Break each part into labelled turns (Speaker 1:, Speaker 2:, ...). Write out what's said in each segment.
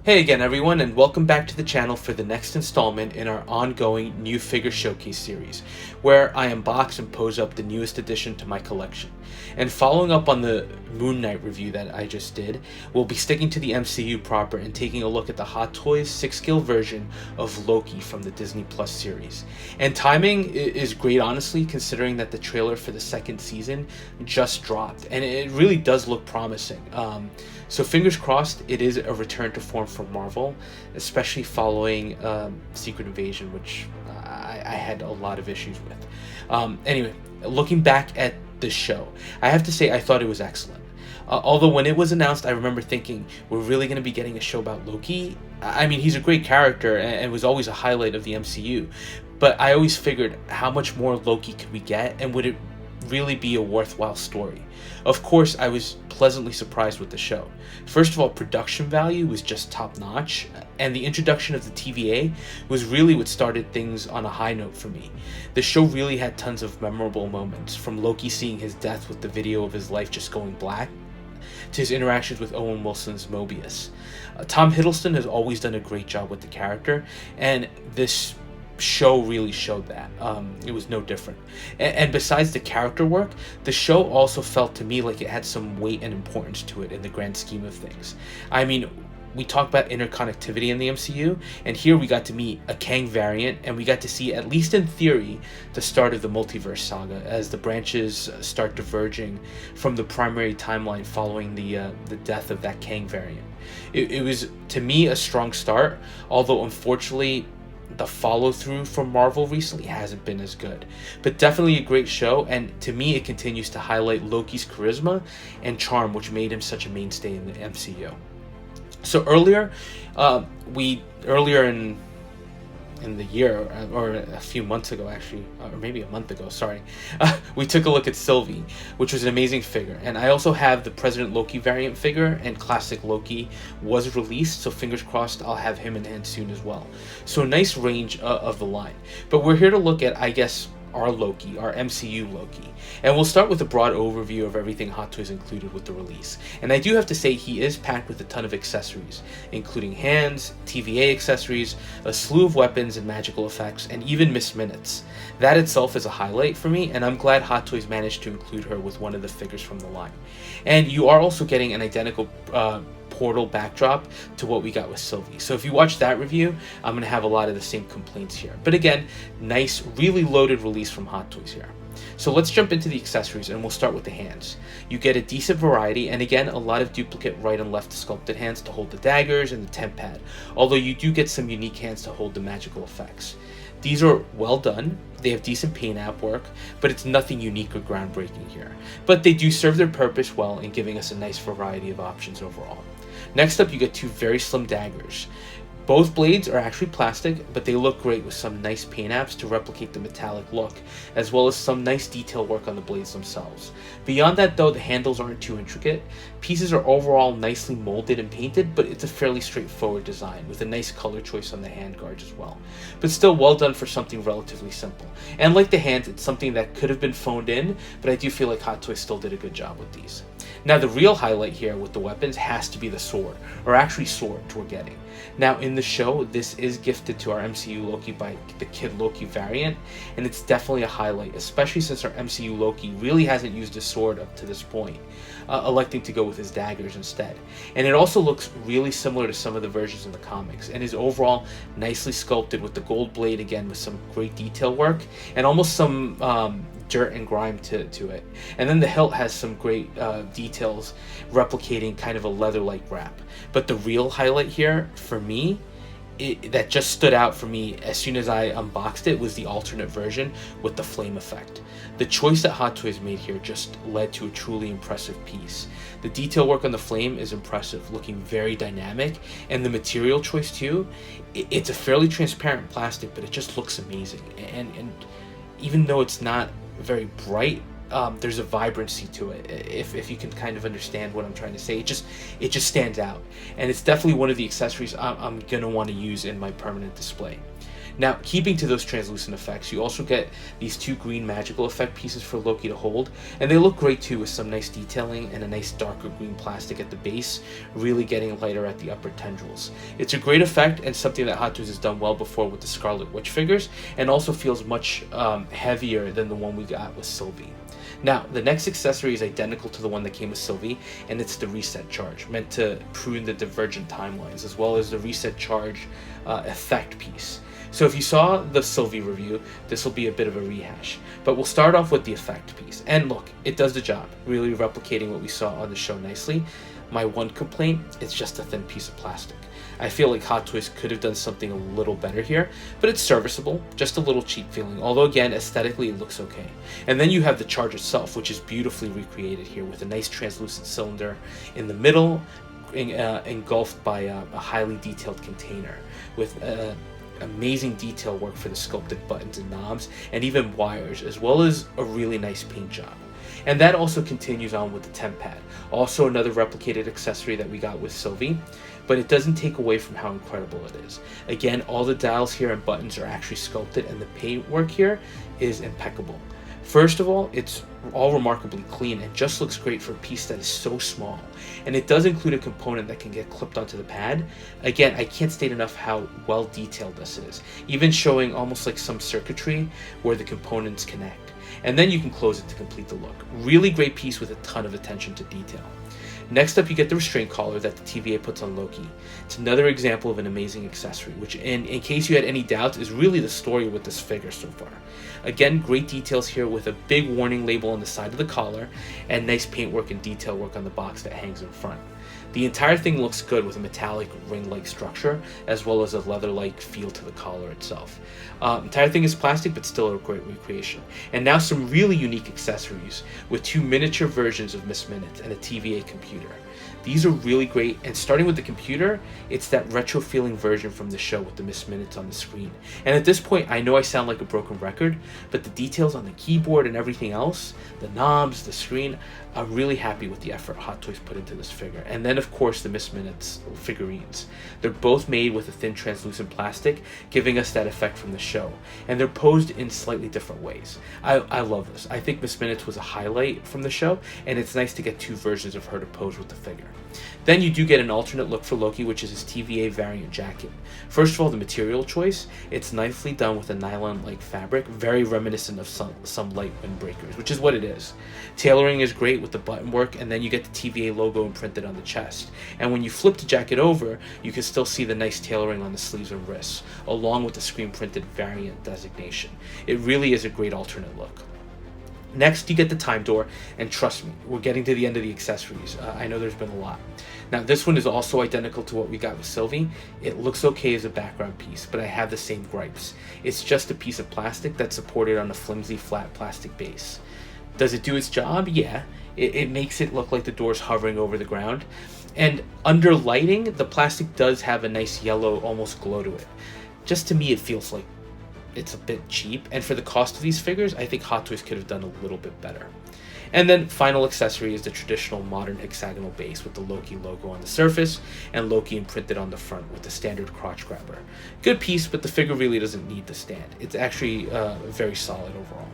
Speaker 1: Hey again everyone, and welcome back to the channel for the next installment in our ongoing new figure showcase series, where I unbox and pose up the newest addition to my collection. And following up on the Moon Knight review that I just did, we'll be sticking to the MCU proper and taking a look at the Hot Toys 6-scale version of Loki from the Disney Plus series. And timing is great, honestly, considering that the trailer for the second season just dropped, and it really does look promising. So fingers crossed it is a return to form for Marvel, especially following Secret Invasion, which I had a lot of issues with. Anyway, looking back at this show, I have to say I thought it was excellent. Although when it was announced, I remember thinking, we're really going to be getting a show about Loki? I mean, he's a great character and was always a highlight of the MCU, but I always figured, how much more Loki could we get, and would it really be a worthwhile story? Of course, I was pleasantly surprised with the show. First of all, production value was just top notch, and the introduction of the TVA was really what started things on a high note for me. The show really had tons of memorable moments, from Loki seeing his death with the video of his life just going black, to his interactions with Owen Wilson's Mobius. Tom Hiddleston has always done a great job with the character, and this show really showed that. It was no different. And besides the character work, the show also felt to me like it had some weight and importance to it in the grand scheme of things. I mean, we talk about interconnectivity in the MCU, and here we got to meet a Kang variant, and we got to see, at least in theory, the start of the multiverse saga as the branches start diverging from the primary timeline following the death of that Kang variant. It was, to me, a strong start, although unfortunately the follow-through from Marvel recently hasn't been as good. But definitely a great show, and to me it continues to highlight Loki's charisma and charm, which made him such a mainstay in the MCU. So earlier in the year, or a few months ago actually, or maybe a month ago, sorry, we took a look at Sylvie, which was an amazing figure. And I also have the President Loki variant figure, and Classic Loki was released, so fingers crossed I'll have him in hand soon as well. So a nice range of the line. But we're here to look at, I guess, our Loki, our MCU Loki. And we'll start with a broad overview of everything Hot Toys included with the release. And I do have to say, he is packed with a ton of accessories, including hands, TVA accessories, a slew of weapons and magical effects, and even Miss Minutes. That itself is a highlight for me, and I'm glad Hot Toys managed to include her with one of the figures from the line. And you are also getting an identical portal backdrop to what we got with Sylvie. So if you watch that review, I'm going to have a lot of the same complaints here. But again, nice, really loaded release from Hot Toys here. So let's jump into the accessories, and we'll start with the hands. You get a decent variety, and again, a lot of duplicate right and left sculpted hands to hold the daggers and the temp pad, although you do get some unique hands to hold the magical effects. These are well done, they have decent paint app work, but it's nothing unique or groundbreaking here. But they do serve their purpose well in giving us a nice variety of options overall. Next up, you get two very slim daggers. Both blades are actually plastic, but they look great with some nice paint apps to replicate the metallic look, as well as some nice detail work on the blades themselves. Beyond that though, the handles aren't too intricate. Pieces are overall nicely molded and painted, but it's a fairly straightforward design with a nice color choice on the hand guards as well. But still well done for something relatively simple. And like the hands, it's something that could have been phoned in, but I do feel like Hot Toys still did a good job with these. Now the real highlight here with the weapons has to be the sword, or actually swords we're getting. Now in the show, this is gifted to our MCU Loki by the Kid Loki variant, and it's definitely a highlight, especially since our MCU Loki really hasn't used a sword up to this point, electing to go with his daggers instead. And it also looks really similar to some of the versions in the comics, and is overall nicely sculpted with the gold blade, again with some great detail work, and almost some dirt and grime to it. And then the hilt has some great details replicating kind of a leather-like wrap. But the real highlight here for me, that just stood out for me as soon as I unboxed it, was the alternate version with the flame effect. The choice that Hot Toys made here just led to a truly impressive piece. The detail work on the flame is impressive, looking very dynamic, and the material choice too, it's a fairly transparent plastic, but it just looks amazing. And even though it's not very bright, there's a vibrancy to it, if you can kind of understand what I'm trying to say. It just stands out, and it's definitely one of the accessories I'm gonna want to use in my permanent display. Now, keeping to those translucent effects, you also get these two green magical effect pieces for Loki to hold, and they look great too with some nice detailing and a nice darker green plastic at the base, really getting lighter at the upper tendrils. It's a great effect and something that Hot Toys has done well before with the Scarlet Witch figures, and also feels much heavier than the one we got with Sylvie. Now, the next accessory is identical to the one that came with Sylvie, and it's the reset charge, meant to prune the divergent timelines, as well as the reset charge effect piece. So if you saw the Sylvie review, this will be a bit of a rehash. But we'll start off with the effect piece. And look, it does the job, really replicating what we saw on the show nicely. My one complaint, it's just a thin piece of plastic. I feel like Hot Toys could have done something a little better here, but it's serviceable, just a little cheap feeling, although again, aesthetically it looks okay. And then you have the charge itself, which is beautifully recreated here with a nice translucent cylinder in the middle, engulfed by a highly detailed container with amazing detail work for the sculpted buttons and knobs, and even wires, as well as a really nice paint job. And that also continues on with the temp pad, also another replicated accessory that we got with Sylvie, but it doesn't take away from how incredible it is. Again, all the dials here and buttons are actually sculpted, and the paint work here is impeccable. First of all, it's all remarkably clean and just looks great for a piece that is so small. And it does include a component that can get clipped onto the pad. Again, I can't state enough how well detailed this is, even showing almost like some circuitry where the components connect. And then you can close it to complete the look. Really great piece with a ton of attention to detail. Next up, you get the restraint collar that the TVA puts on Loki. It's another example of an amazing accessory, which in case you had any doubts, is really the story with this figure so far. Again, great details here with a big warning label on the side of the collar, and nice paintwork and detail work on the box that hangs in front. The entire thing looks good with a metallic ring-like structure, as well as a leather-like feel to the collar itself. Entire thing is plastic, but still a great recreation. And now some really unique accessories with two miniature versions of Miss Minutes and a TVA computer. These are really great, and starting with the computer, it's that retro-feeling version from the show with the Miss Minutes on the screen. And at this point, I know I sound like a broken record, but the details on the keyboard and everything else, the knobs, the screen, I'm really happy with the effort Hot Toys put into this figure. And then, of course, the Miss Minutes figurines. They're both made with a thin translucent plastic, giving us that effect from the show. And they're posed in slightly different ways. I love this. I think Miss Minutes was a highlight from the show, and it's nice to get two versions of her to pose with the figure. Then you do get an alternate look for Loki, which is his TVA variant jacket. First of all, the material choice, it's nicely done with a nylon-like fabric, very reminiscent of some light windbreakers, which is what it is. Tailoring is great with the button work, and then you get the TVA logo imprinted on the chest. And when you flip the jacket over, you can still see the nice tailoring on the sleeves and wrists, along with the screen-printed variant designation. It really is a great alternate look. Next, you get the time door, and trust me, we're getting to the end of the accessories. I know there's been a lot. Now, this one is also identical to what we got with Sylvie. It looks okay as a background piece, but I have the same gripes. It's just a piece of plastic that's supported on a flimsy, flat plastic base. Does it do its job? Yeah. It makes it look like the door's hovering over the ground. And under lighting, the plastic does have a nice yellow, almost glow to it. Just to me, it feels like it's a bit cheap, and for the cost of these figures, I think Hot Toys could have done a little bit better. And then final accessory is the traditional modern hexagonal base with the Loki logo on the surface and Loki imprinted on the front with the standard crotch grabber. Good piece, but the figure really doesn't need the stand. It's actually very solid overall.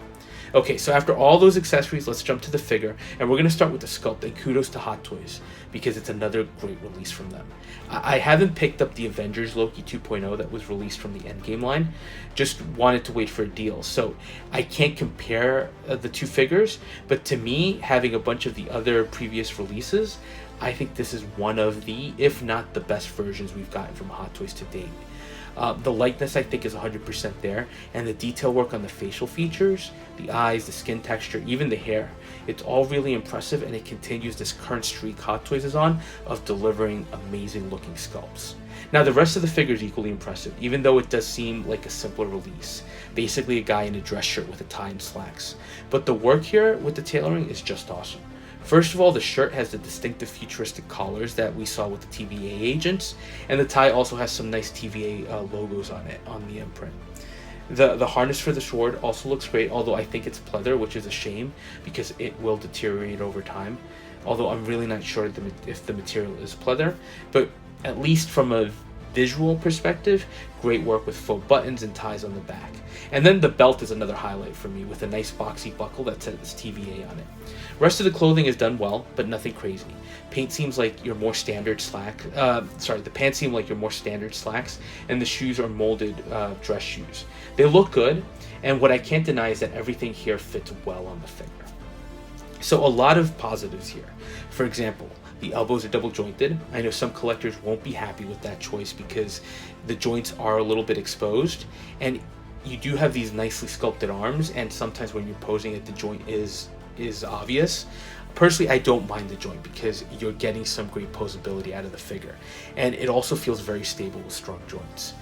Speaker 1: Okay, so after all those accessories, let's jump to the figure, and we're going to start with the sculpt, and kudos to Hot Toys, because it's another great release from them. I haven't picked up the Avengers Loki 2.0 that was released from the Endgame line, just wanted to wait for a deal, so I can't compare the two figures, but to me, having a bunch of the other previous releases, I think this is one of the, if not the best versions we've gotten from Hot Toys to date. The likeness, I think, is 100% there, and the detail work on the facial features, the eyes, the skin texture, even the hair, it's all really impressive, and it continues this current streak Hot Toys is on of delivering amazing looking sculpts. Now, the rest of the figure is equally impressive, even though it does seem like a simpler release. Basically a guy in a dress shirt with a tie and slacks. But the work here with the tailoring is just awesome. First of all, the shirt has the distinctive futuristic collars that we saw with the TVA agents, and the tie also has some nice TVA logos on it, on the imprint. The harness for the sword also looks great, although I think it's pleather, which is a shame, because it will deteriorate over time. Although I'm really not sure if the material is pleather, but at least from a visual perspective, great work with faux buttons and ties on the back. And then the belt is another highlight for me, with a nice boxy buckle that says TVA on it. Rest of the clothing is done well, but nothing crazy. Paint seems like your more standard the pants seem like your more standard slacks, and the shoes are molded dress shoes. They look good, and what I can't deny is that everything here fits well on the figure. So a lot of positives here. For example, the elbows are double jointed. I know some collectors won't be happy with that choice because the joints are a little bit exposed, and you do have these nicely sculpted arms, and sometimes when you're posing it, the joint is obvious. Personally, I don't mind the joint because you're getting some great posability out of the figure, and it also feels very stable with strong joints.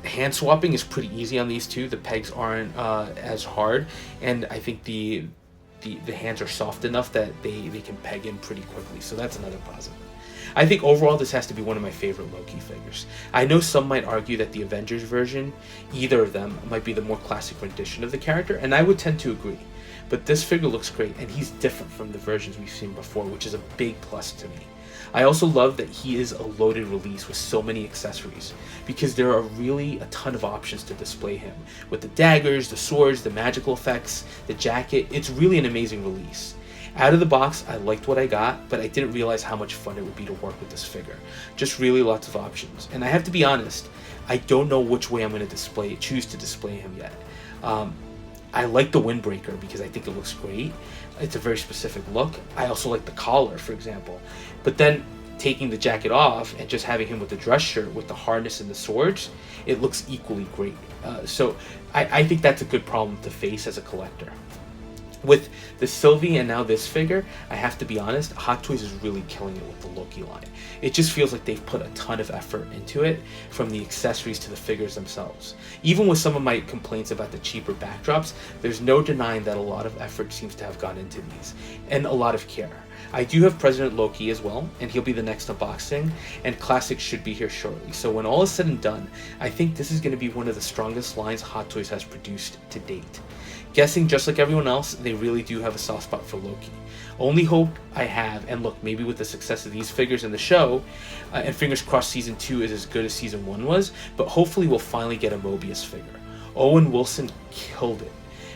Speaker 1: Hand swapping is pretty easy on these two. The pegs aren't as hard, and I think the hands are soft enough that they can peg in pretty quickly, so that's another positive. I think overall this has to be one of my favorite Loki figures. I know some might argue that the Avengers version, either of them, might be the more classic rendition of the character, and I would tend to agree. But this figure looks great, and he's different from the versions we've seen before, which is a big plus to me. I also love that he is a loaded release with so many accessories, because there are really a ton of options to display him. With the daggers, the swords, the magical effects, the jacket, it's really an amazing release. Out of the box, I liked what I got, but I didn't realize how much fun it would be to work with this figure. Just really lots of options. And I have to be honest, I don't know which way I'm going to choose to display him yet. I like the windbreaker because I think it looks great. It's a very specific look. I also like the collar, for example. But then taking the jacket off and just having him with the dress shirt with the harness and the swords, it looks equally great. So I think that's a good problem to face as a collector. With the Sylvie and now this figure, I have to be honest, Hot Toys is really killing it with the Loki line. It just feels like they've put a ton of effort into it, from the accessories to the figures themselves. Even with some of my complaints about the cheaper backdrops, there's no denying that a lot of effort seems to have gone into these, and a lot of care. I do have President Loki as well, and he'll be the next unboxing, and Classics should be here shortly. So when all is said and done, I think this is going to be one of the strongest lines Hot Toys has produced to date. Guessing just like everyone else, they really do have a soft spot for Loki. Only hope I have, and look, maybe with the success of these figures in the show, and fingers crossed season 2 is as good as season 1 was, but hopefully we'll finally get a Mobius figure. Owen Wilson killed it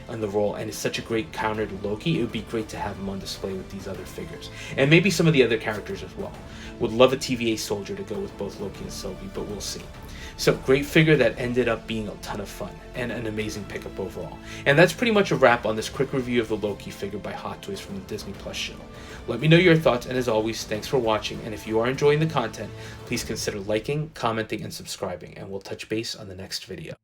Speaker 1: on the role, and is such a great counter to Loki. It would be great to have him on display with these other figures, and maybe some of the other characters as well. Would love a TVA soldier to go with both Loki and Sylvie, but we'll see. So, great figure that ended up being a ton of fun, and an amazing pickup overall. And that's pretty much a wrap on this quick review of the Loki figure by Hot Toys from the Disney Plus show. Let me know your thoughts, and as always, thanks for watching, and if you are enjoying the content, please consider liking, commenting, and subscribing, and we'll touch base on the next video.